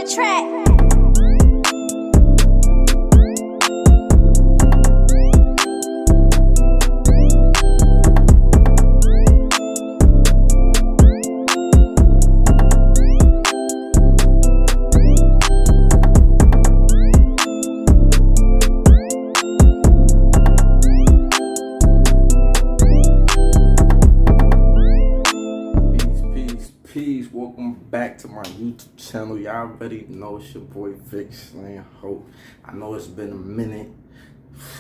the track. Welcome back to my YouTube channel. Y'all already know it's your boy Vic Slang. I know it's been a minute.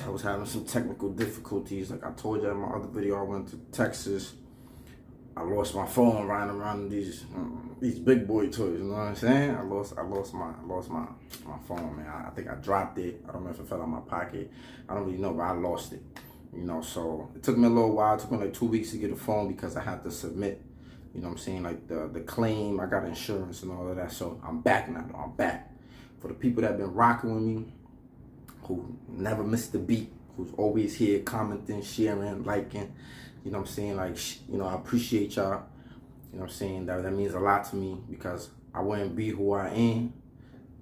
I was having some technical difficulties. Like I told you in my other video, I went to Texas. I lost my phone riding around these big boy toys. You know what I'm saying? I lost my phone, man. I think I dropped it. I don't know if it fell out of my pocket. I don't really know, but I lost it. You know, so it took me a little while. It took me like 2 weeks to get a phone because I had to submit. You know what I'm saying? Like the claim, I got insurance and all of that. So I'm back now. I'm back. For the people that have been rocking with me, who never missed a beat, who's always here commenting, sharing, liking, you know what I'm saying? Like, you know, I appreciate y'all. You know what I'm saying? That means a lot to me because I wouldn't be who I am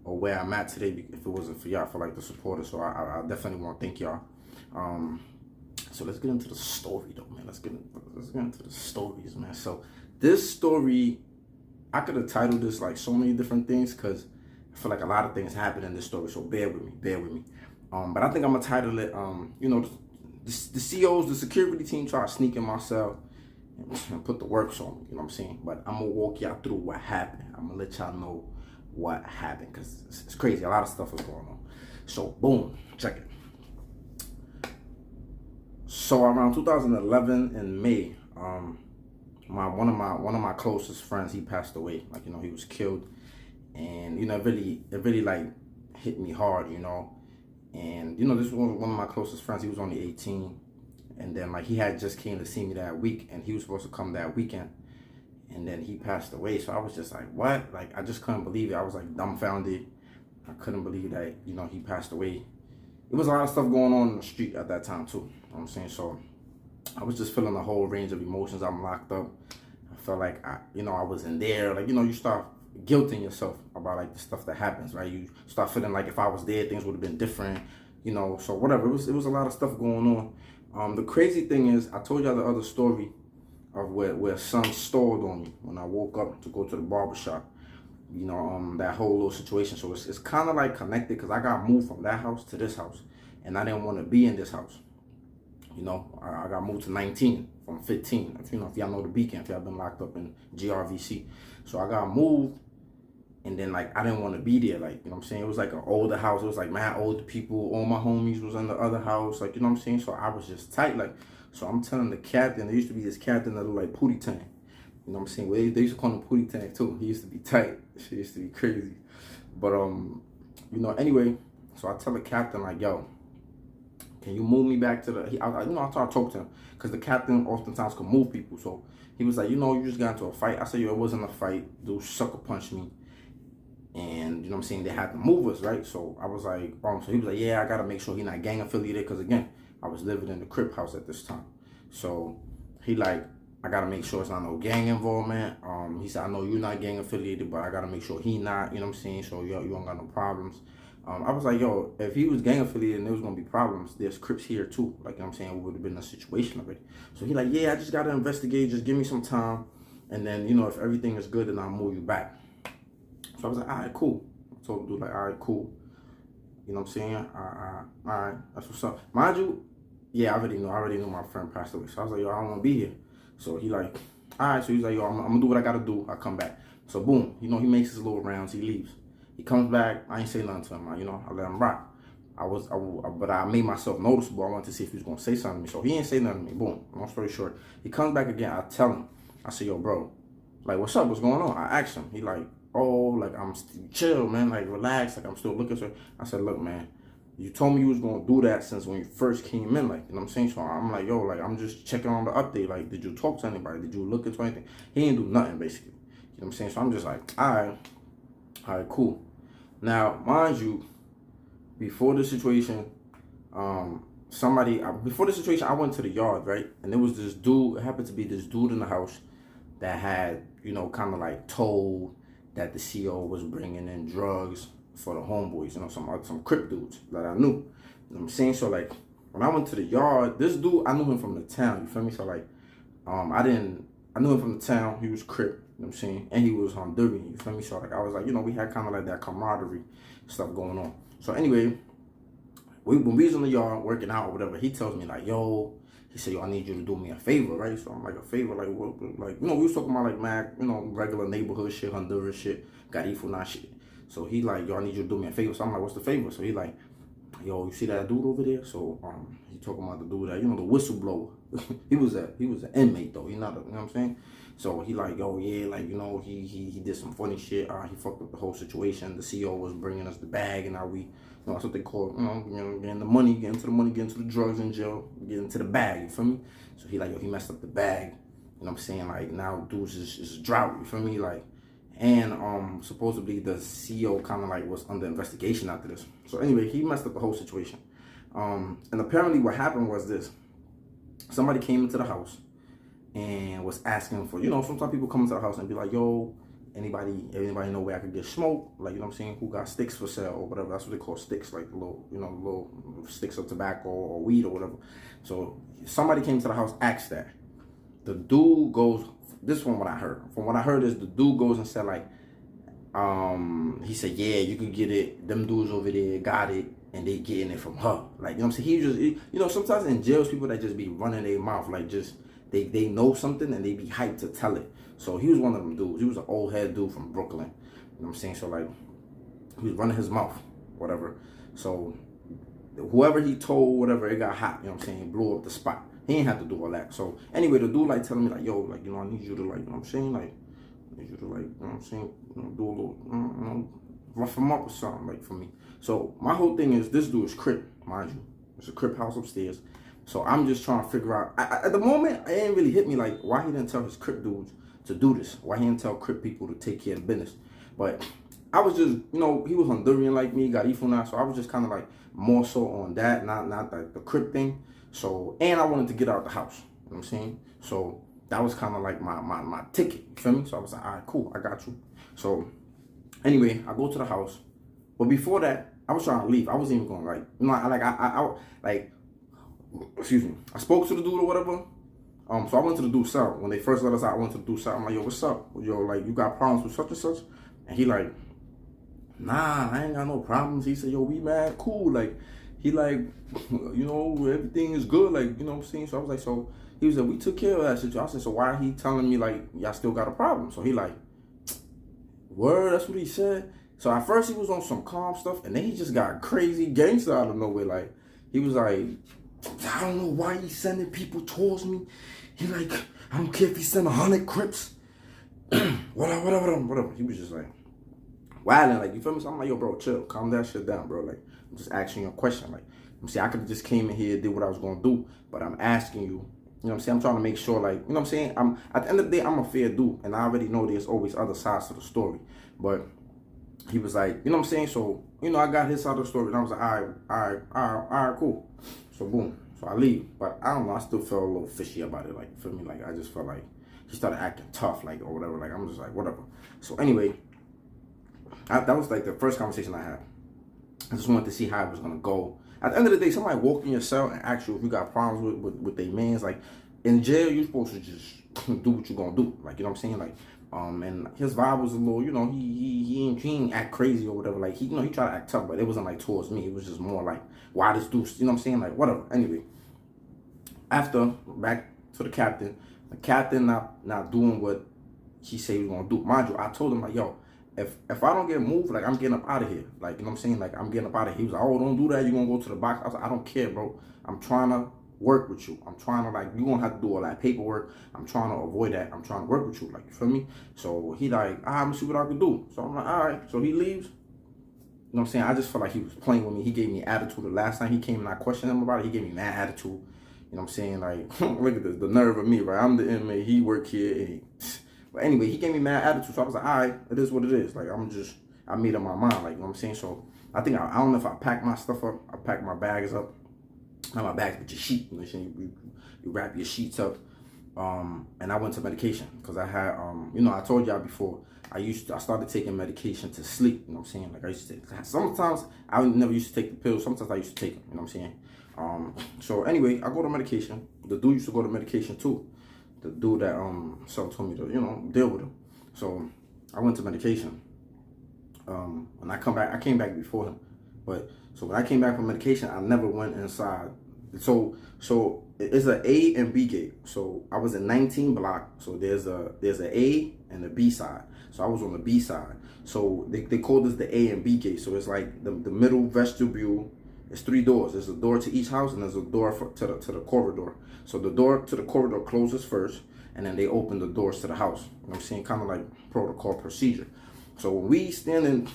or where I'm at today if it wasn't for y'all, for like the supporters. So I definitely want to thank y'all. So let's get into the story though, man. Let's get into the stories, man. So this story, I could have titled this like so many different things because I feel like a lot of things happen in this story. So bear with me. But I think I'm gonna title it, you know, the COs, the security team try to sneak in my cell and put the works on me. You know what I'm saying? But I'm gonna walk y'all through what happened. I'm gonna let y'all know what happened because it's crazy. A lot of stuff is going on. So boom, check it. So around 2011 in May, one of my closest friends, he passed away. Like, you know, he was killed, and you know, it really like hit me hard, you know. And you know, this was one of my closest friends. He was only 18, and then like he had just came to see me that week, and he was supposed to come that weekend, and then he passed away. So I was just like, what? Like I just couldn't believe it. I was like dumbfounded. I couldn't believe that, you know, he passed away. It was a lot of stuff going on in the street at that time too. You know what I'm saying? So I was just feeling a whole range of emotions. I'm locked up. I felt like I wasn't there. Like, you know, you start guilting yourself about like the stuff that happens, right? You start feeling like if I was there, things would have been different, you know. So whatever. It was a lot of stuff going on. The crazy thing is, I told y'all the other story of where son stalled on me when I woke up to go to the barbershop. You know, that whole little situation. So it's kind of like connected because I got moved from that house to this house, and I didn't want to be in this house. You know, I got moved to 19 from 15. If y'all know the Beacon, if y'all been locked up in GRVC. So I got moved, and then like I didn't want to be there. Like, you know what I'm saying? It was like an older house. It was like mad old people. All my homies was in the other house. Like, you know what I'm saying? So I was just tight. Like, so I'm telling the captain, there used to be this captain that looked like Pootie Tang. You know what I'm saying? Well, they used to call him Pootie Tang too. He used to be tight. Shit used to be crazy. But you know, anyway, so I tell the captain like, yo, can you move me back to the, I started talking to him because the captain oftentimes can move people. So he was like, you know, you just got into a fight. I said, yo, it wasn't a fight. Dude sucker punched me. And, you know what I'm saying, they had to move us, right? So I was like, so he was like, yeah, I got to make sure he's not gang affiliated because, again, I was living in the Crip house at this time. So he like, I got to make sure it's not no gang involvement. He said, I know you're not gang affiliated, but I got to make sure he not, you know what I'm saying? So, yo, you don't got no problems. I was like, yo, if he was gang affiliated and there was going to be problems, there's Crips here too. Like, you know what I'm saying? We would have been in a situation already. So he like, yeah, I just got to investigate. Just give me some time. And then, you know, if everything is good, then I'll move you back. So I was like, all right, cool. I told the dude, like, all right, cool. You know what I'm saying? All right, that's what's up. Mind you, yeah, I already knew my friend passed away. So I was like, yo, I don't want to be here. So he like, all right. So he's like, yo, I'm going to do what I got to do. I'll come back. So boom, you know, he makes his little rounds. He leaves. He comes back. I ain't say nothing to him. You know, I let him rock. But I made myself noticeable. I wanted to see if he was going to say something to me. So he ain't say nothing to me. Boom. Long story short, he comes back again. I tell him. I say, yo, bro, like, what's up? What's going on? I asked him. He like, oh, like, I'm chill, man. Like, relax. Like, I'm still looking for. I said, look, man, you told me you was going to do that since when you first came in. Like, you know what I'm saying? So I'm like, yo, like, I'm just checking on the update. Like, did you talk to anybody? Did you look into anything? He didn't do nothing, basically. You know what I'm saying? So I'm just like, all right, cool. Now, mind you, before the situation, I went to the yard, right? And there was this dude, it happened to be this dude in the house that had, you know, kind of like told that the CEO was bringing in drugs for the homeboys, you know, some Crip dudes that I knew. You know what I'm saying? So like when I went to the yard, this dude, I knew him from the town, you feel me? So like I knew him from the town. He was Crip, you know what I'm saying? And he was Honduran, you feel me? So like I was like, you know, we had kind of like that camaraderie stuff going on. So anyway, when we was in the yard working out or whatever, he tells me like, yo, he said, yo, I need you to do me a favor, right? So I'm like, a favor, like what? Like, you know, we was talking about like mad, you know, regular neighborhood shit, Honduras shit, Garifuna shit. So he like, yo, I need you to do me a favor. So I'm like, what's the favor? So he like, yo, you see that dude over there? So he talking about the dude that, you know, the whistleblower. he was an inmate though. He not a, you know what I'm saying? So he like, yo, yeah, like, you know, he did some funny shit. He fucked up the whole situation. The CEO was bringing us the bag, and now we, you know, that's what they call, you know, getting the money, getting to the money, getting to the drugs in jail, getting to the bag. You feel me? So he like, yo, he messed up the bag. You know what I'm saying? Like now dudes is drought. You feel me? Like. And supposedly the CEO kind of like was under investigation after this. So anyway, he messed up the whole situation. And apparently what happened was this. Somebody came into the house and was asking for, you know, sometimes people come into the house and be like, yo, anybody know where I could get smoke? Like, you know what I'm saying? Who got sticks for sale or whatever. That's what they call sticks, like little, you know, little sticks of tobacco or weed or whatever. So somebody came to the house, asked that. The dude goes, this is from what I heard. From what I heard is the dude goes and said like, he said, yeah, you can get it. Them dudes over there got it, and they getting it from her. Like, you know what I'm saying? He just, you know, sometimes in jails, people that just be running their mouth, like just, they know something and they be hyped to tell it. So he was one of them dudes. He was an old head dude from Brooklyn. You know what I'm saying? So like, he was running his mouth, whatever. So whoever he told, whatever, it got hot. You know what I'm saying? He blew up the spot. He ain't have to do all that. So anyway, the dude like telling me like, yo, like, you know, I need you to like, you know what I'm saying? Like, I need you to like, you know what I'm saying? You know, do a little, you know, rough him up or something like for me. So my whole thing is this dude is Crip, mind you. It's a Crip house upstairs. So I'm just trying to figure out, at the moment, it ain't really hit me like why he didn't tell his Crip dudes to do this. Why he didn't tell Crip people to take care of business. But I was just, you know, he was Honduran like me, got Ifuna, so I was just kind of like more so on that, not like the Crip thing. So, and I wanted to get out of the house, you know what I'm saying? So that was kind of like my ticket, you feel me? So I was like, all right, cool, I got you. So anyway, I go to the house. But before that, I was trying to leave. I wasn't even going like, you know, I excuse me. I spoke to the dude or whatever. So I went to the dude's cell. When they first let us out, I went to the dude's cell. I'm like, yo, what's up? Yo, like, you got problems with such and such? And he like, nah, I ain't got no problems. He said, yo, we mad cool. Like, he like, you know, everything is good. Like, you know what I'm saying? So I was like, so he was like, we took care of that situation. I said, so why he telling me like, y'all still got a problem? So he like, word, that's what he said. So at first he was on some calm stuff, and then he just got crazy gangster out of nowhere. Like, he was like, I don't know why he's sending people towards me. He like, I don't care if he send 100 Crips. whatever. He was just like, wilding, like, you feel me? So I'm like, yo, bro, chill, calm that shit down, bro. Like, I'm just asking you a question. Like, I'm saying, I could have just came in here, did what I was gonna do, but I'm asking you, you know what I'm saying? I'm trying to make sure, like, you know what I'm saying? At the end of the day, I'm a fair dude, and I already know there's always other sides to the story. But he was like, you know what I'm saying? So, you know, I got his side of the story, and I was like, all right, cool. So boom, so I leave, but I don't know, I still felt a little fishy about it, like, you feel me? Like, I just felt like he started acting tough, like, or whatever. Like, I'm just like, whatever. So anyway, that was like the first conversation I had. I just wanted to see how it was gonna go. At the end of the day, somebody walk in your cell and ask you if you got problems with their mans. Like, in jail, you're supposed to just do what you're gonna do. Like, you know what I'm saying? Like, and his vibe was a little, you know, he ain't act crazy or whatever. Like, you know, he tried to act tough, but it wasn't like towards me. It was just more like, why this dude, you know what I'm saying? Like, whatever. Anyway, after, back to the captain not doing what he said he was gonna do. Mind you, I told him like, yo, if I don't get moved, like, I'm getting up out of here. Like, you know what I'm saying? Like, I'm getting up out of here. He was like, oh, don't do that. You're going to go to the box. I was like, I don't care, bro. I'm trying to work with you. I'm trying to, like, you're going to have to do all that paperwork. I'm trying to avoid that. I'm trying to work with you. Like, you feel me? So he like, all right, I'm going to see what I can do. So I'm like, all right. So he leaves. You know what I'm saying? I just felt like he was playing with me. He gave me attitude. The last time he came and I questioned him about it, he gave me mad attitude. You know what I'm saying? Like, look at this. The nerve of me, right? I'm the inmate. He work here. And but anyway, he gave me mad attitude, so I was like, all right, it is what it is. Like, I made up my mind, like, you know what I'm saying? So I think, I don't know if I packed my stuff up. I packed my bags up. Not my bags, but your sheet. You know what I'm saying? You wrap your sheets up. And I went to medication because I had, you know, I told y'all before, I started taking medication to sleep, you know what I'm saying? Like I used to take, sometimes I never used to take the pills, sometimes I used to take them, you know what I'm saying? So anyway, I go to medication. The dude used to go to medication too. The dude that, so told me to, you know, deal with him. So I went to medication. When I came back before him. But, so when I came back from medication, I never went inside. So it's an A and B gate. So I was in 19 block. So there's a A and a B side. So I was on the B side. So they call this the A and B gate. So it's like the middle vestibule. It's 3 doors. There's a door to each house and there's a door to the corridor. So the door to the corridor closes first, and then they open the doors to the house. You know what I'm saying? Kind of like protocol procedure. So when we standing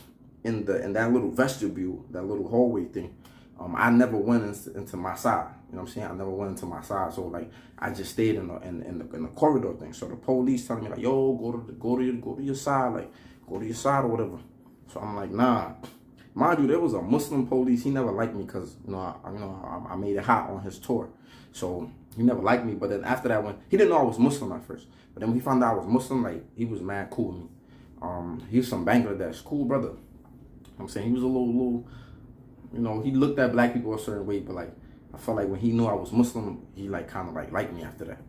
in that little vestibule, that little hallway thing, I never went into my side. You know what I'm saying? I never went into my side. So like I just stayed in the corridor thing. So the police telling me like, yo, go to your side, like go to your side or whatever. So I'm like, nah. Mind you, there was a Muslim police. He never liked me because I made it hot on his tour. So he never liked me. But then after that, when he didn't know I was Muslim at first, but then when he found out I was Muslim, like he was mad cool with me. He was from Bangladesh, cool brother. I'm saying he was a little, you know, he looked at black people a certain way, but like I felt like when he knew I was Muslim, he like kind of like liked me after that.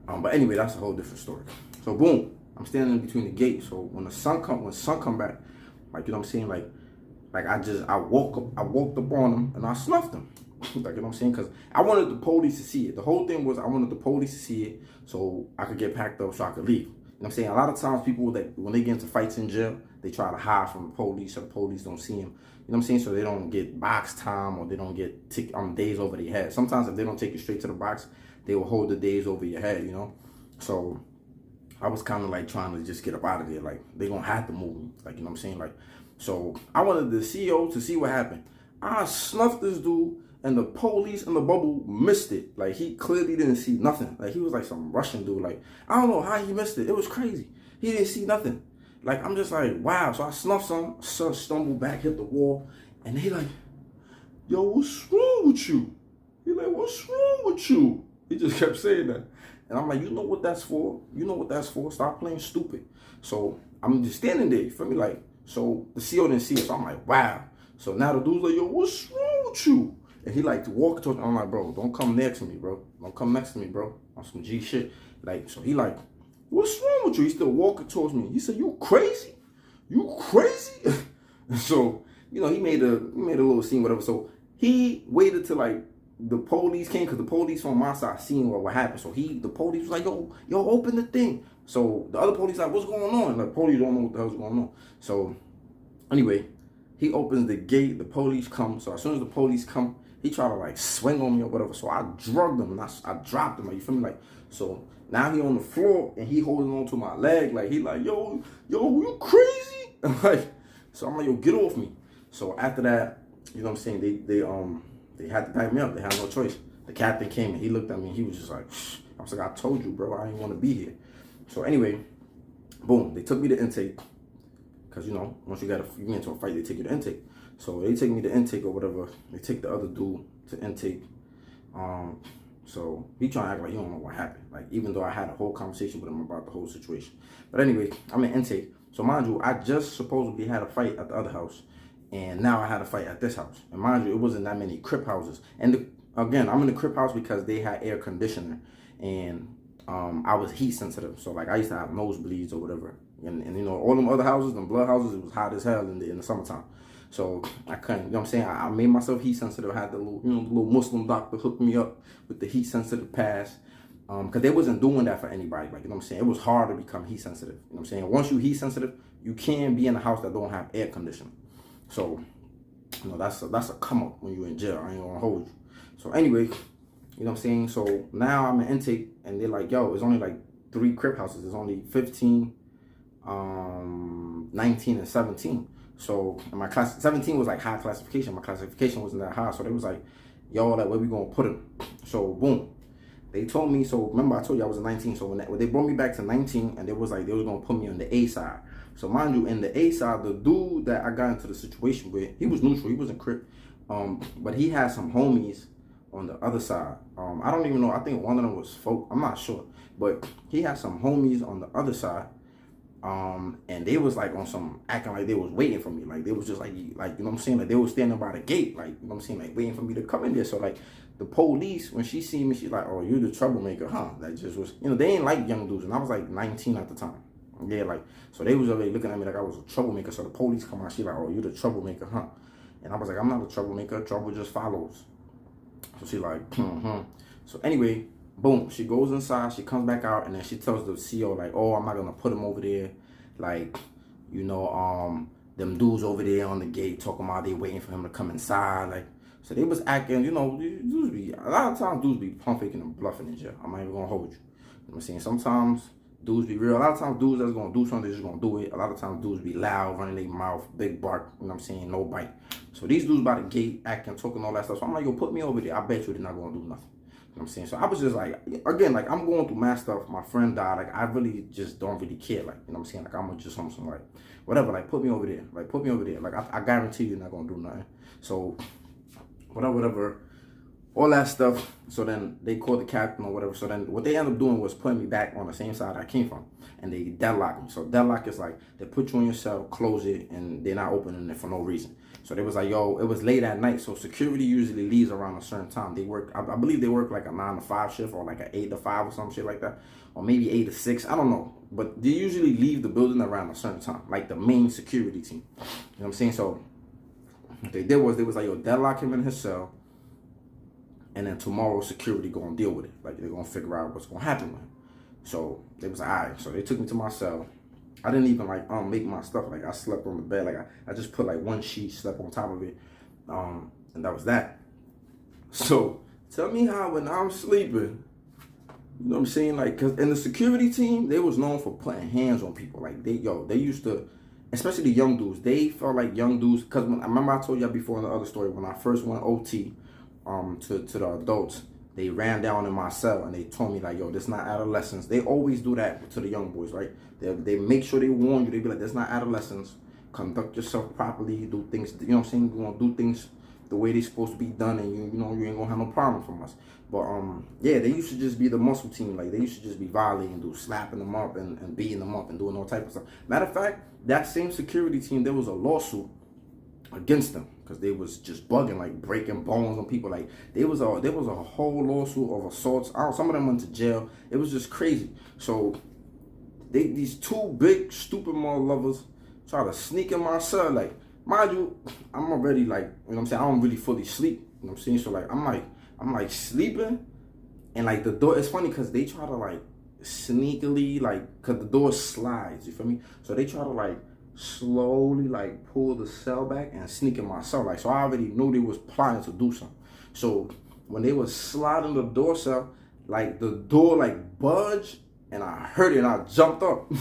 But anyway, that's a whole different story. So boom, I'm standing in between the gates. So when sun come back, like you know what I'm saying, like I walked up on him and I snuffed him. Like, you know what I'm saying? Because I wanted the police to see it. The whole thing was I wanted the police to see it so I could get packed up so I could leave. You know what I'm saying? A lot of times people, that when they get into fights in jail, they try to hide from the police so the police don't see them. You know what I'm saying? So they don't get box time or they don't get days over their head. Sometimes if they don't take you straight to the box, they will hold the days over your head, you know? So I was kind of like trying to just get up out of there. Like, they gonna have to move me. Like, you know what I'm saying? Like, so I wanted the CEO to see what happened. I snuffed this dude and the police in the bubble missed it. Like, he clearly didn't see nothing. Like, he was like some Russian dude. Like, I don't know how he missed it. It was crazy. He didn't see nothing. Like, I'm just like, wow. So I snuffed some, stumbled back, hit the wall, and they like, yo, what's wrong with you? He like, what's wrong with you? He just kept saying that. And I'm like, you know what that's for? You know what that's for? Stop playing stupid. So I'm just standing there, you feel me? Like, so the CEO didn't see it. So I'm like, wow. So now the dude's like, yo, what's wrong with you? And he like to walk towards me. I'm like, bro, don't come next to me, bro. Don't come next to me, bro. On some G shit. Like, so he like, what's wrong with you? He's still walking towards me. He said, you crazy? You crazy? So, you know, he made a little scene, whatever. So he waited till like the police came, because the police on my side seen what happened. So the police was like, yo, open the thing. So the other police like, what's going on? And the police don't know what the hell's going on. So anyway, he opens the gate, the police come. So as soon as the police come, he tried to like swing on me or whatever. So I drugged him and I dropped him. Like, you feel me? Like, so now he on the floor and he holding on to my leg. Like, he like, yo, you crazy? Like, so I'm like, yo, get off me. So after that, you know what I'm saying? They had to tie me up. They had no choice. The captain came and he looked at me and he was just like, shh. I was like, I told you, bro, I didn't want to be here. So anyway, boom, they took me to intake. Because, you know, once you get into a fight, they take you to intake. So they take me to intake or whatever. They take the other dude to intake. So he trying to act like he don't know what happened. Like, even though I had a whole conversation with him about the whole situation. But anyway, I'm in intake. So mind you, I just supposedly had a fight at the other house. And now I had a fight at this house. And mind you, it wasn't that many crip houses. And again, I'm in the crip house because they had air conditioner. And I was heat sensitive. So like I used to have nosebleeds or whatever. And you know, all them other houses, them blood houses, it was hot as hell in the summertime. So I couldn't, you know what I'm saying? I made myself heat sensitive. I had the little, you know, the little Muslim doctor hook me up with the heat sensitive pass. Because they wasn't doing that for anybody. Like, you know what I'm saying? It was hard to become heat sensitive. You know what I'm saying? Once you heat sensitive, you can't be in a house that don't have air conditioning. So, you know, that's a come up when you're in jail. I ain't gonna hold you. So anyway, you know what I'm saying? So now I'm in intake and they're like, yo, it's only like 3 crip houses. There's only 15, 19, and 17. So in my class, 17 was like high classification. My classification wasn't that high. So they was like, yo, like, where we gonna put him? So boom. They told me, so remember I told you I was a 19. So when they brought me back to 19 and they was like, they was gonna put me on the A side. So mind you, in the A side, the dude that I got into the situation with, he was neutral, he wasn't crip. But he had some homies on the other side. I don't even know. I think one of them was folk. I'm not sure, but he had some homies on the other side. And they was like on some acting like they was waiting for me. Like they was just like you know what I'm saying? Like they was standing by the gate, like, you know what I'm saying? Like waiting for me to come in there. So like the police, when she see me, she's like, oh, you the troublemaker, huh? That just was, you know, they ain't like young dudes. And I was like 19 at the time. Yeah, like, so they was already looking at me like I was a troublemaker. So the police come out, she like, oh, you the troublemaker, huh? And I was like, I'm not a troublemaker. Trouble just follows. So she like, So anyway, boom, she goes inside, she comes back out, and then she tells the CEO, like, oh, I'm not gonna put him over there. Like, you know, them dudes over there on the gate talking about they waiting for him to come inside. Like, so they was acting, you know, dudes be, a lot of times dudes be pump faking and bluffing in jail. I'm not even gonna hold you. You know what I'm saying? Sometimes dudes be real. A lot of times dudes that's gonna do something, they're just gonna do it. A lot of times dudes be loud, running their mouth, big bark, you know what I'm saying, no bite. So these dudes by the gate acting, talking all that stuff. So I'm like, yo, put me over there. I bet you they're not gonna do nothing. You know what I'm saying? So I was just like, again, like I'm going through mad stuff. My friend died. Like I really just don't really care. Like, you know what I'm saying? Like I'm just on some like, whatever, like put me over there. Like put me over there. Like I guarantee you're not gonna do nothing. So whatever. All that stuff. So then they called the captain or whatever. So then what they ended up doing was putting me back on the same side I came from. And they deadlocked me. So deadlock is like they put you in your cell, close it, and they're not opening it for no reason. So they was like, yo, it was late at night. So security usually leaves around a certain time. They work, I believe they work like a 9 to 5 shift or like an 8 to 5 or some shit like that. Or maybe 8 to 6. I don't know. But they usually leave the building around a certain time. Like the main security team. You know what I'm saying? So what they did was they was like, yo, deadlock him in his cell. And then tomorrow security gonna deal with it. Like they're gonna figure out what's gonna happen with him. So they was like, all right. So they took me to my cell. I didn't even like make my stuff. Like I slept on the bed. Like I just put like one sheet, slept on top of it. And that was that. So tell me how when I'm sleeping, you know what I'm saying? Like, cause in the security team, they was known for putting hands on people. Like they used to, especially the young dudes. They felt like young dudes. Cause I remember I told y'all before in the other story when I first went OT. To the adults, they ran down in my cell and they told me like, yo, this not adolescence. They always do that to the young boys, right? They make sure they warn you. They be like, this not adolescence. Conduct yourself properly. Do things, you know what I'm saying? You gonna do things the way they supposed to be done, and you know you ain't gonna have no problem from us. But yeah, they used to just be the muscle team. Like they used to just be violating dudes, slapping them up and beating them up and doing all type of stuff. Matter of fact, that same security team, there was a lawsuit against them because they was just bugging, like breaking bones on people. Like there was a whole lawsuit of assaults. Some of them went to jail. It was just crazy. So these two big stupid mother lovers try to sneak in my cell. Like, mind you, I'm already like, you know what I'm saying, I don't really fully sleep. You know what I'm saying? So like I'm like sleeping, and like the door, it's funny because they try to like sneakily, like, cause the door slides, you feel me? So they try to like slowly like pull the cell back and sneak in my cell. Like, so I already knew they was plotting to do something. So when they was sliding the door cell, like the door like budged and I heard it and I jumped up.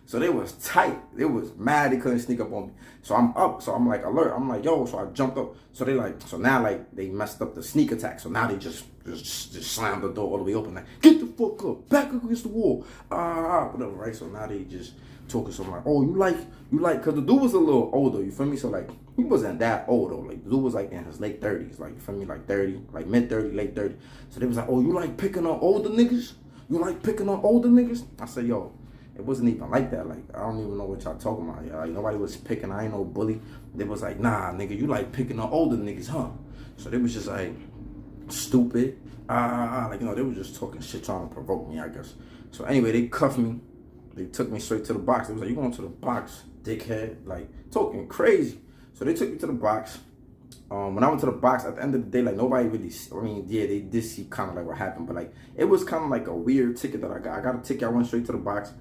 So they was tight. They was mad they couldn't sneak up on me. So I'm up. So I'm like alert. I'm like, yo. So I jumped up. So they like, so now like they messed up the sneak attack. So now they just slammed the door all the way open. Like, get the fuck up, back against the wall. Whatever, right? So now they just talking. So I'm like, oh, you like, cause the dude was a little older. You feel me? So like he wasn't that old though. Like the dude was like in his late 30s. Like, you feel me? Like 30, like mid 30, late 30. So they was like, oh, you like picking on older niggas? You like picking on older niggas? I said, yo. It wasn't even like that. Like, I don't even know what y'all talking about. Like, nobody was picking. I ain't no bully. They was like, nah, nigga, you like picking on older niggas, huh? So they was just like, stupid. Like, you know, they was just talking shit, trying to provoke me, I guess. So anyway, they cuffed me. They took me straight to the box. They was like, you going to the box, dickhead? Like, talking crazy. So they took me to the box. When I went to the box, at the end of the day, like, nobody really, I mean, yeah, they did see kind of like what happened, but like, it was kind of like a weird ticket that I got. I got a ticket, I went straight to the box.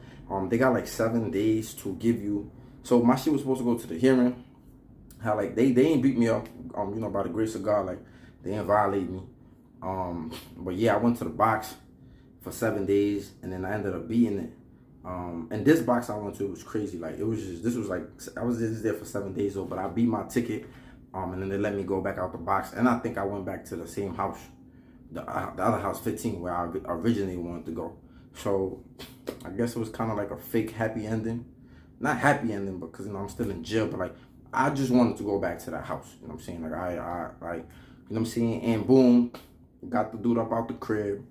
They got like 7 days to give you, so my shit was supposed to go to the hearing. How like, they ain't beat me up, you know, by the grace of God, like, they didn't violate me. But yeah, I went to the box for 7 days, and then I ended up beating it. And this box I went to was crazy. Like, it was just, this was like, I was just there for 7 days though, but I beat my ticket. And then they let me go back out the box. And I think I went back to the same house, the other house, 15, where I originally wanted to go. So I guess it was kind of like a fake happy ending. Not happy ending, because, you know, I'm still in jail. But, like, I just wanted to go back to that house. You know what I'm saying? Like, I you know what I'm saying? And boom, got the dude up out the crib,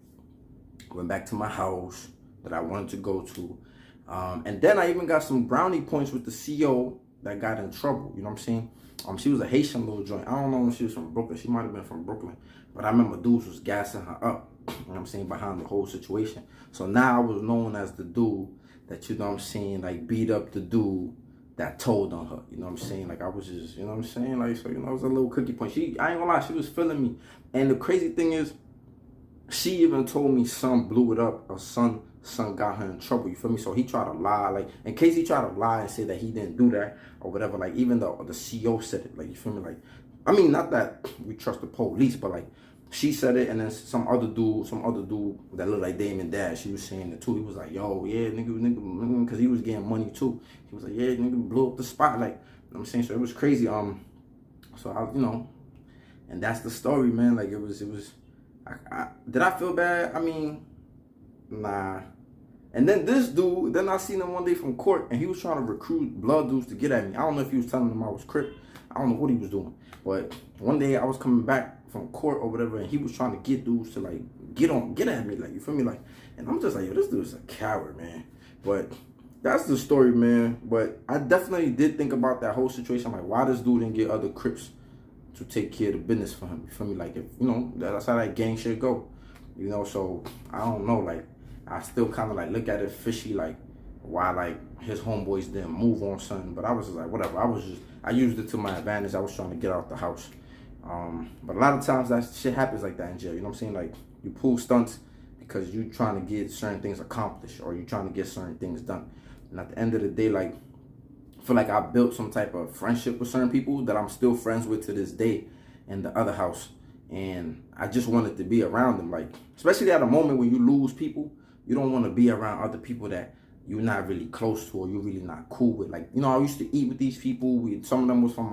went back to my house that I wanted to go to. And then I even got some brownie points with the CO that got in trouble. You know what I'm saying? She was a Haitian little joint. I don't know if she was from Brooklyn. She might have been from Brooklyn. But I remember dudes was gassing her up, you know what I'm saying, behind the whole situation. So now I was known as the dude that, you know what I'm saying, like beat up the dude that told on her. You know what I'm saying? Like I was just, you know what I'm saying? Like, so, you know, it was a little cookie point. I ain't gonna lie, she was feeling me. And the crazy thing is, she even told me son blew it up, or son got her in trouble, you feel me? So he tried to lie, like, in case he tried to lie and say that he didn't do that or whatever, like, even the CO said it, like, you feel me? Like, I mean, not that we trust the police, but like, she said it, and then some other dude that looked like Damon Dash, he was saying it too. He was like, yo, yeah, nigga, because he was getting money too. He was like, yeah, nigga blew up the spot, like, you know what I'm saying? So it was crazy. So I, you know, and that's the story, man. Like, it was, did I feel bad? I mean, nah. And then this dude, then I seen him one day from court, and he was trying to recruit blood dudes to get at me. I don't know if he was telling them I was Crip. I don't know what he was doing. But one day I was coming back from court or whatever, and he was trying to get dudes to like get at me, like, you feel me? Like, and I'm just like, yo, this dude is a coward, man. But that's the story, man. But I definitely did think about that whole situation, like, why this dude didn't get other Crips to take care of the business for him, you feel me? Like, if, you know, that's how that gang shit go, you know? So I don't know, like, I still kind of like look at it fishy, like, why like his homeboys didn't move on something. But I was just like, whatever. I used it to my advantage. I was trying to get out the house. But a lot of times that shit happens like that in jail. You know what I'm saying? Like, you pull stunts because you trying to get certain things accomplished, or you trying to get certain things done. And at the end of the day, like, I feel like I built some type of friendship with certain people that I'm still friends with to this day in the other house. And I just wanted to be around them. Like, especially at a moment when you lose people, you don't want to be around other people that you're not really close to, or you're really not cool with. Like, you know, I used to eat with these people. Some of them was from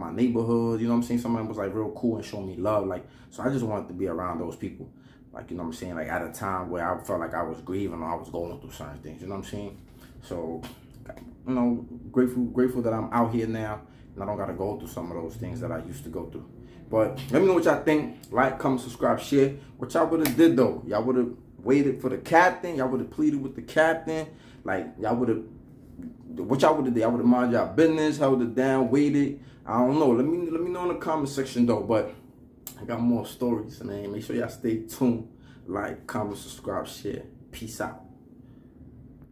my neighborhood. You know what I'm saying? Some of them was like real cool and showing me love. Like, so I just wanted to be around those people. Like, you know what I'm saying? Like, at a time where I felt like I was grieving or I was going through certain things. You know what I'm saying? So, you know, grateful that I'm out here now and I don't gotta go through some of those things that I used to go through. But let me know what y'all think. Like, comment, subscribe, share. What y'all would have did though? Y'all would have waited for the captain? Y'all would have pleaded with the captain? Like, y'all would have, what y'all would have did? Y'all would have mind y'all business, held it down, waited? I don't know. Let me know in the comment section though. But I got more stories, man. Make sure y'all stay tuned. Like, comment, subscribe, share. Peace out.